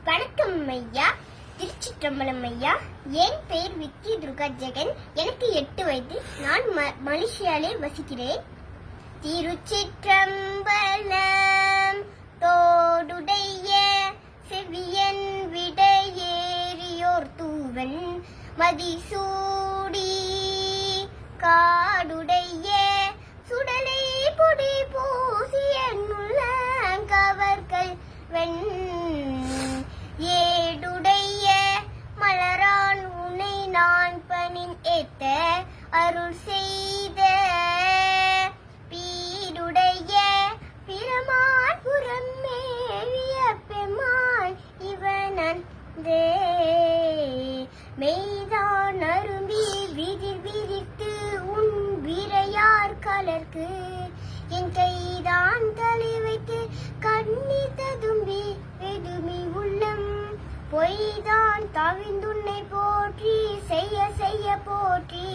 வணக்கம் ஐயா. திருச்சிற்றம்பலம் ஐயா. என் பெயர் விக்கி துர்கா ஜெகன். எனக்கு 8 வயது. நான் மலேசியாவில் வசிக்கிறேன். திருச்சிற்றம்பலம் தோடுடைய செவியன் விடையேறியோர் தூவன் மதிசூடி காடுடைய சுடலை பொடி பூசிய கவர்கள் வெண் ஏடுடைய மலரான் உன்னை நான் பணின் ஏத்த அருள் செய்த பீடுடைய பிரமான் புறம் மேவிய பெம்மான் இவனன் மெய்தான் அரும்பி விதிர் விரித்து உன் விரையார் கலர்க்கு என் கைதான் தலை வைத்து கண்ணி ததும்பி வெதுமி உள்ளம் பொய்தான் தவிந்துன்னை போற்றி செய்ய செய்ய போற்றி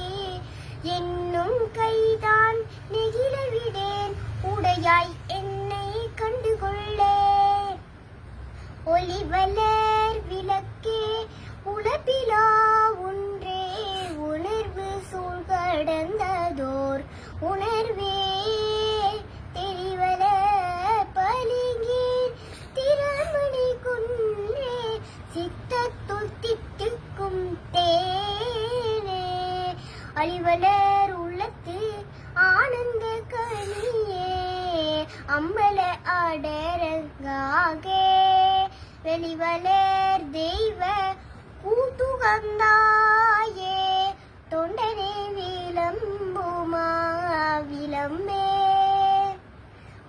என்னும் கைதான் நெகிழ விடேன் உடையாய் என்னை கண்டுகொள்ளே ஒளிவலர் விளக்கே உலப்பிலா ஒன்றே உணர்வு சூழ்கடந்ததோர் உணர்வே தெரிவல பலிங்கீர் திறமணி குன்றே சித்தத்துள் திட்டுக்கும் தேனே அழிவலர் உள்ளத்து ஆனந்த கனியே அம்பல அடரங்காகே வெளிவலர் தெய்வ கூத்துகந்தாயே தொண்டனே விளம்புமா விளம்பே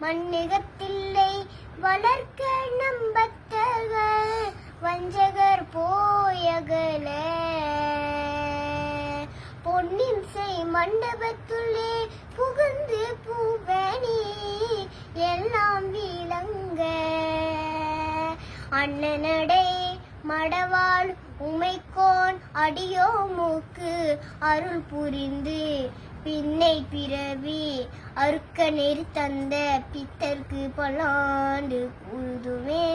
மண்ணுகத்தில்லை வளர்க்க நம்பத்தர்கள் வஞ்சகர் போயகல பொன்னின் செய் மண்டபத்துள்ளே புகுந்து பூவனி எல்லாம் விளங்க அண்ணனடை மடவாள் உமைக்கோன் அடியோ மூக்கு அருள் புரிந்து பின்னை பிறவி அறுக்க நெறி தந்த பித்தர்க்கு பல்லாண்டு கூறுதுமே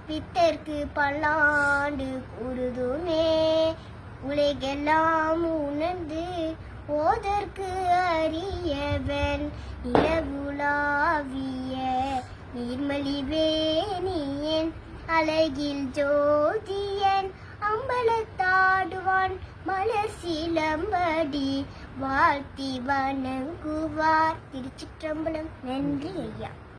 பித்தர்க்கு பல்லாண்டு கூறுதுமே உலகெல்லாம் உணர்ந்து ஓதற்கு அறியவன் இலகுலாவிய நீர்மலிவேணியன் அழகில் ஜோதியன் அம்பலத்தாடுவான் மலர் சிலம்படி வாழ்த்தி வணங்குவார். திருச்சிற்றம்பலம். நன்றி ஐயா.